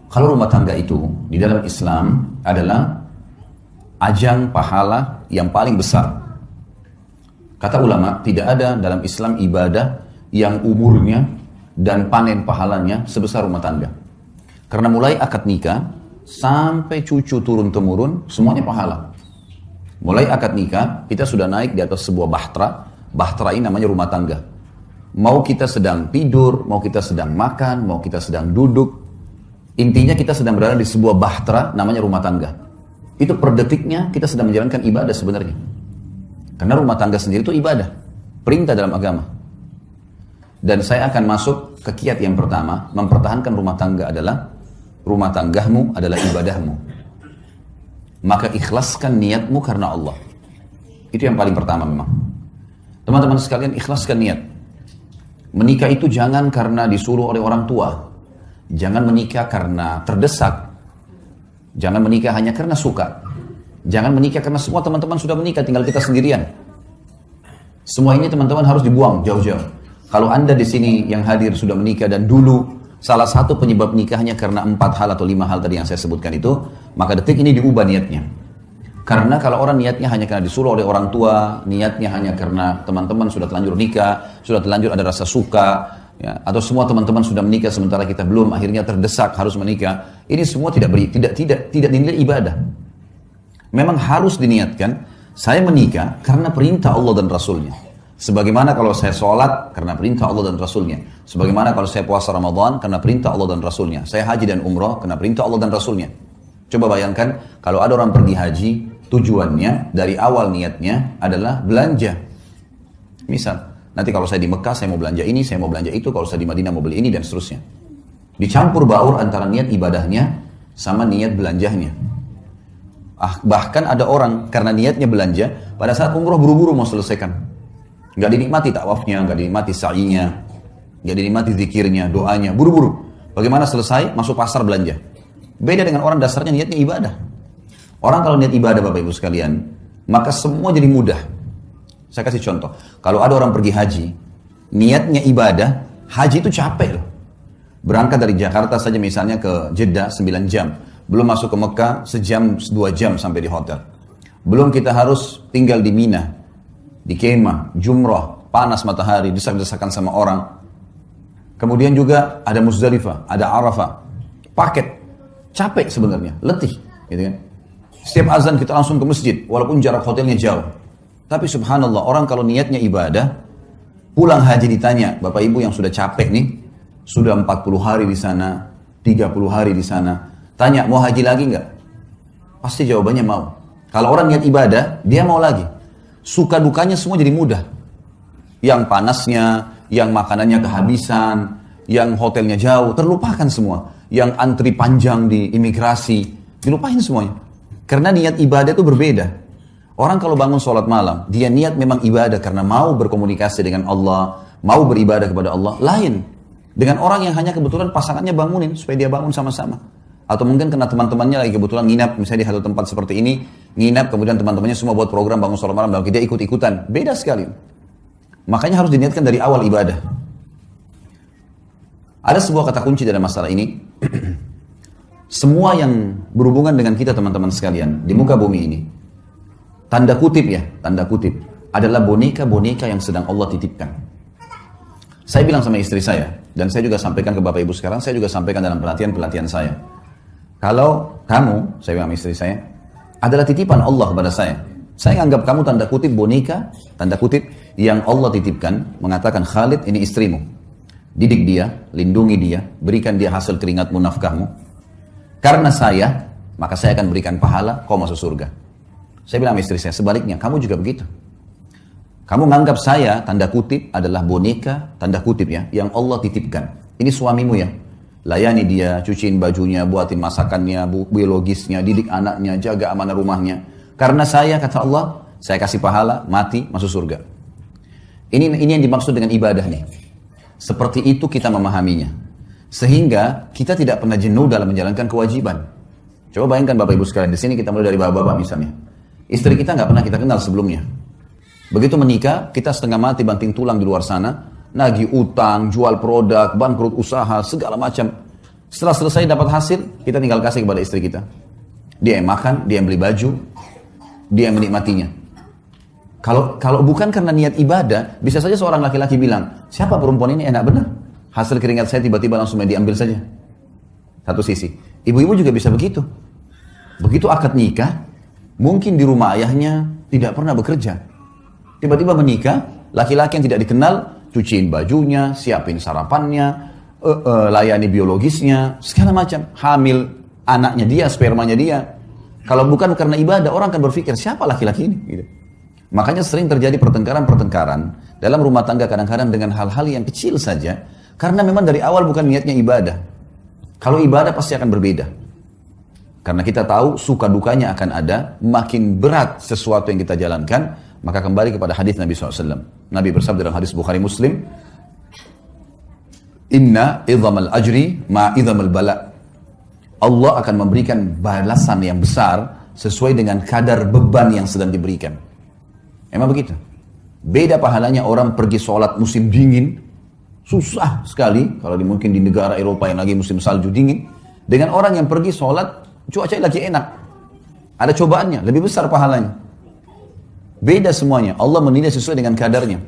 Kalau rumah tangga itu di dalam Islam adalah ajang pahala yang paling besar. Kata ulama, tidak ada dalam Islam ibadah yang umurnya dan panen pahalanya sebesar rumah tangga. Karena mulai akad nikah sampai cucu turun-temurun semuanya pahala. Mulai akad nikah kita sudah naik di atas sebuah bahtera. Bahtera ini namanya rumah tangga. Mau kita sedang tidur, mau kita sedang makan, mau kita sedang duduk, intinya kita sedang berada di sebuah bahtera namanya rumah tangga. Itu per detiknya kita sedang menjalankan ibadah sebenarnya. Karena rumah tangga sendiri itu ibadah, perintah dalam agama. Dan saya akan masuk ke kiat yang pertama, mempertahankan rumah tangga adalah rumah tanggamu adalah ibadahmu. Maka ikhlaskan niatmu karena Allah. Itu yang paling pertama memang. Teman-teman sekalian, ikhlaskan niat. Menikah itu jangan karena disuruh oleh orang tua. Jangan menikah karena terdesak. Jangan menikah hanya karena suka. Jangan menikah karena semua teman-teman sudah menikah, tinggal kita sendirian. Semua ini teman-teman harus dibuang jauh-jauh. Kalau Anda di sini yang hadir sudah menikah dan dulu salah satu penyebab nikahnya karena 4 hal atau 5 hal tadi yang saya sebutkan itu, maka detik ini diubah niatnya. Karena kalau orang niatnya hanya karena disuruh oleh orang tua, niatnya hanya karena teman-teman sudah terlanjur nikah, sudah terlanjur ada rasa suka, ya, atau semua teman-teman sudah menikah sementara kita belum, akhirnya terdesak harus menikah. Ini semua tidak dinilai ibadah. Memang harus diniatkan, saya menikah karena perintah Allah dan Rasulnya. Sebagaimana kalau saya sholat karena perintah Allah dan Rasulnya. Sebagaimana kalau saya puasa Ramadan karena perintah Allah dan Rasulnya. Saya haji dan umrah karena perintah Allah dan Rasulnya. Coba bayangkan kalau ada orang pergi haji, tujuannya dari awal niatnya adalah belanja. Misal, nanti kalau saya di Mekah saya mau belanja ini, saya mau belanja itu, kalau saya di Madinah mau beli ini dan seterusnya. Dicampur baur antara niat ibadahnya sama niat belanjahnya. Bahkan ada orang karena niatnya belanja, pada saat umrah buru-buru mau selesaikan. Gak dinikmati tawafnya, gak dinikmati sa'inya, gak dinikmati zikirnya, doanya, buru-buru. Bagaimana selesai? Masuk pasar belanja. Beda dengan orang dasarnya niatnya ibadah. Orang kalau niat ibadah Bapak Ibu sekalian, maka semua jadi mudah. Saya kasih contoh. Kalau ada orang pergi haji, niatnya ibadah, haji itu capek loh. Berangkat dari Jakarta saja misalnya ke Jeddah 9 jam. Belum masuk ke Mekah sejam 2 jam sampai di hotel. Belum kita harus tinggal di Mina, di kemah, jumrah, panas matahari, desak-desakan sama orang. Kemudian juga ada Muzdalifah, ada Arafah. Paket, capek sebenarnya, letih, gitu kan. Setiap azan kita langsung ke masjid, walaupun jarak hotelnya jauh. Tapi subhanallah, orang kalau niatnya ibadah, pulang haji ditanya, Bapak Ibu yang sudah capek nih, sudah 40 hari di sana, 30 hari di sana, tanya, mau haji lagi nggak? Pasti jawabannya mau. Kalau orang niat ibadah, dia mau lagi. Suka dukanya semua jadi mudah. Yang panasnya, yang makanannya kehabisan, yang hotelnya jauh, terlupakan semua. Yang antri panjang di imigrasi, dilupain semuanya. Karena niat ibadah itu berbeda. Orang kalau bangun sholat malam, dia niat memang ibadah karena mau berkomunikasi dengan Allah, mau beribadah kepada Allah, lain. Dengan orang yang hanya kebetulan pasangannya bangunin, supaya dia bangun sama-sama. Atau mungkin karena teman-temannya lagi kebetulan nginap, misalnya di satu tempat seperti ini, nginap, kemudian teman-temannya semua buat program bangun sholat malam, lalu dia ikut-ikutan. Beda sekali. Makanya harus diniatkan dari awal ibadah. Ada sebuah kata kunci dalam masalah ini. Semua yang berhubungan dengan kita teman-teman sekalian, di muka bumi ini, tanda kutip ya, tanda kutip, adalah boneka-boneka yang sedang Allah titipkan. Saya bilang sama istri saya, dan saya juga sampaikan ke Bapak Ibu sekarang, saya juga sampaikan dalam pelatihan-pelatihan saya. Kalau kamu, saya bilang sama istri saya, adalah titipan Allah kepada saya anggap kamu tanda kutip boneka, tanda kutip yang Allah titipkan, mengatakan Khalid ini istrimu. Didik dia, lindungi dia, berikan dia hasil keringatmu, nafkahmu. Karena saya, maka saya akan berikan pahala, kau masuk surga. Saya bilang sama istri saya, sebaliknya, kamu juga begitu. Kamu menganggap saya, tanda kutip, adalah boneka, tanda kutip ya, yang Allah titipkan. Ini suamimu ya. Layani dia, cuciin bajunya, buatin masakannya, biologisnya, didik anaknya, jaga amanah rumahnya. Karena saya, kata Allah, saya kasih pahala, mati, masuk surga. Ini yang dimaksud dengan ibadah nih. Seperti itu kita memahaminya. Sehingga kita tidak pernah jenuh dalam menjalankan kewajiban. Coba bayangkan Bapak Ibu sekalian, di sini kita mulai dari bapak-bapak misalnya. Istri kita nggak pernah kita kenal sebelumnya. Begitu menikah, kita setengah mati banting tulang di luar sana, nagih utang, jual produk, bangkrut usaha, segala macam. Setelah selesai dapat hasil, kita tinggal kasih kepada istri kita. Dia yang makan, dia yang beli baju, dia yang menikmatinya. Kalau bukan karena niat ibadah, bisa saja seorang laki-laki bilang, siapa perempuan ini enak benar. Hasil keringat saya tiba-tiba langsung diambil saja. Satu sisi. Ibu-ibu juga bisa begitu. Begitu akad nikah, mungkin di rumah ayahnya tidak pernah bekerja. Tiba-tiba menikah, laki-laki yang tidak dikenal, cuciin bajunya, siapin sarapannya, layani biologisnya, segala macam. Hamil anaknya dia, spermanya dia. Kalau bukan karena ibadah, orang akan berpikir, siapa laki-laki ini? Gitu. Makanya sering terjadi pertengkaran-pertengkaran dalam rumah tangga kadang-kadang dengan hal-hal yang kecil saja, karena memang dari awal bukan niatnya ibadah. Kalau ibadah pasti akan berbeda. Karena kita tahu suka dukanya akan ada, makin berat sesuatu yang kita jalankan, maka kembali kepada hadis Nabi SAW. Nabi bersabda dalam hadis Bukhari Muslim, Inna idhamal ajri ma idhamal bala. Allah akan memberikan balasan yang besar sesuai dengan kadar beban yang sedang diberikan. Emang begitu. Beda pahalanya orang pergi sholat musim dingin, susah sekali, kalau mungkin di negara Eropa yang lagi musim salju dingin, dengan orang yang pergi sholat, cuaca lagi enak. Ada cobaannya, lebih besar pahalanya. Beda semuanya, Allah menilai sesuai dengan kadarnya.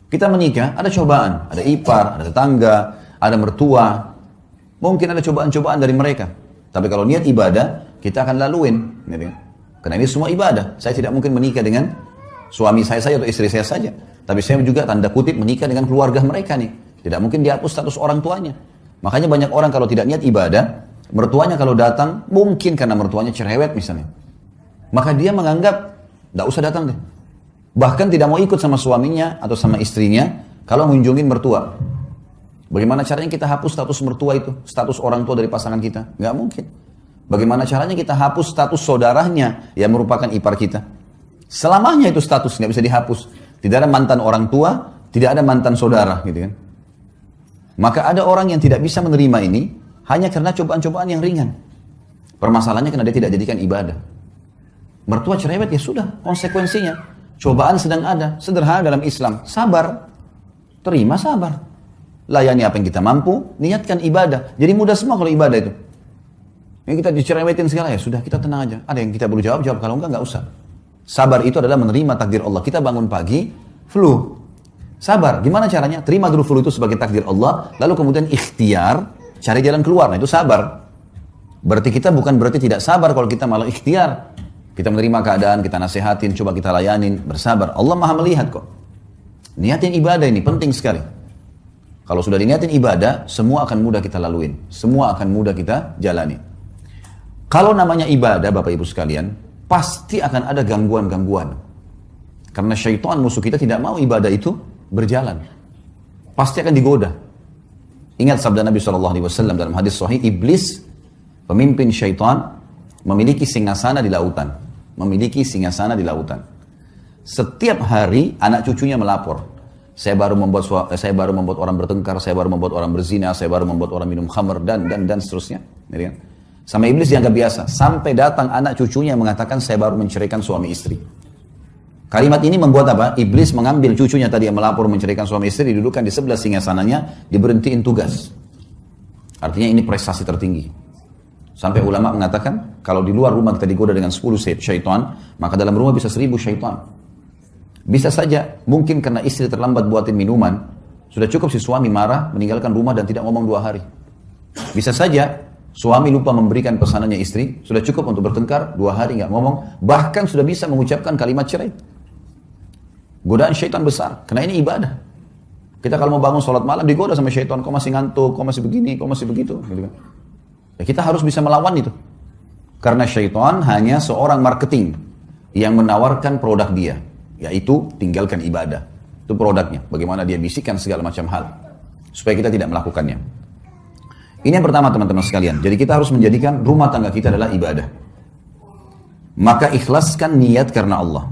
Kita menikah, ada cobaan, ada ipar, ada tetangga, ada mertua. Mungkin ada cobaan-cobaan dari mereka. Tapi kalau niat ibadah, kita akan laluin. Karena ini semua ibadah. Saya tidak mungkin menikah dengan suami saya saja atau istri saya saja. Tapi saya juga tanda kutip menikah dengan keluarga mereka nih. Tidak mungkin dihapus status orang tuanya. Makanya banyak orang kalau tidak niat ibadah, mertuanya kalau datang, mungkin karena mertuanya cerewet misalnya. Maka dia menganggap, tidak usah datang deh. Bahkan tidak mau ikut sama suaminya atau sama istrinya kalau mengunjungin mertua. Bagaimana caranya kita hapus status mertua itu? Status orang tua dari pasangan kita? Nggak mungkin. Bagaimana caranya kita hapus status saudaranya yang merupakan ipar kita? Selamanya itu status, nggak bisa dihapus. Tidak ada mantan orang tua, tidak ada mantan saudara, gitu kan. Maka ada orang yang tidak bisa menerima ini hanya karena cobaan-cobaan yang ringan. Permasalahannya karena dia tidak jadikan ibadah. Mertua cerewet, ya sudah, konsekuensinya. Cobaan sedang ada, sederhana dalam Islam. Sabar, terima sabar. Layani apa yang kita mampu, niatkan ibadah. Jadi mudah semua kalau ibadah itu. Yang kita dicerewetin segala, ya sudah, kita tenang aja. Ada yang kita perlu jawab, kalau enggak usah. Sabar itu adalah menerima takdir Allah. Kita bangun pagi, flu. Sabar, gimana caranya? Terima dulu flu itu sebagai takdir Allah, lalu kemudian ikhtiar, cari jalan keluar. Nah itu sabar. Berarti kita bukan berarti tidak sabar kalau kita malah ikhtiar. Kita menerima keadaan, kita nasihatin, coba kita layanin, bersabar. Allah maha melihat kok. Niatin ibadah ini penting sekali. Kalau sudah diniatin ibadah, semua akan mudah kita laluin. Semua akan mudah kita jalani. Kalau namanya ibadah, Bapak Ibu sekalian, pasti akan ada gangguan-gangguan. Karena syaitan musuh kita tidak mau ibadah itu berjalan. Pasti akan digoda. Ingat sabda Nabi SAW dalam hadis sahih, iblis, pemimpin syaitan, memiliki singgasana di lautan. Memiliki singgasana di lautan. Setiap hari anak cucunya melapor. Saya baru membuat orang bertengkar, saya baru membuat orang berzina, saya baru membuat orang minum khamr, dan seterusnya. Sama iblis dianggap biasa. Sampai datang anak cucunya yang mengatakan, saya baru menceraikan suami istri. Kalimat ini membuat apa? Iblis mengambil cucunya tadi yang melapor menceraikan suami istri, didudukkan di sebelah singgasananya, diberhentiin tugas. Artinya ini prestasi tertinggi. Sampai ulama mengatakan, kalau di luar rumah kita digoda dengan 10 syaitan, maka dalam rumah bisa 1000 syaitan. Bisa saja, mungkin karena istri terlambat buatin minuman, sudah cukup si suami marah, meninggalkan rumah dan tidak ngomong 2 hari. Bisa saja, suami lupa memberikan pesanannya istri, sudah cukup untuk bertengkar, 2 hari nggak ngomong, bahkan sudah bisa mengucapkan kalimat cerai. Godaan syaitan besar, karena ini ibadah. Kita kalau mau bangun sholat malam, digoda sama syaitan, kau masih ngantuk, kau masih begini, kau masih begitu. Gitu kan. Ya, kita harus bisa melawan itu. Karena syaitan hanya seorang marketing yang menawarkan produk dia, yaitu tinggalkan ibadah. Itu produknya. Bagaimana dia bisikan segala macam hal supaya kita tidak melakukannya. Ini yang pertama teman-teman sekalian. Jadi kita harus menjadikan rumah tangga kita adalah ibadah. Maka ikhlaskan niat karena Allah.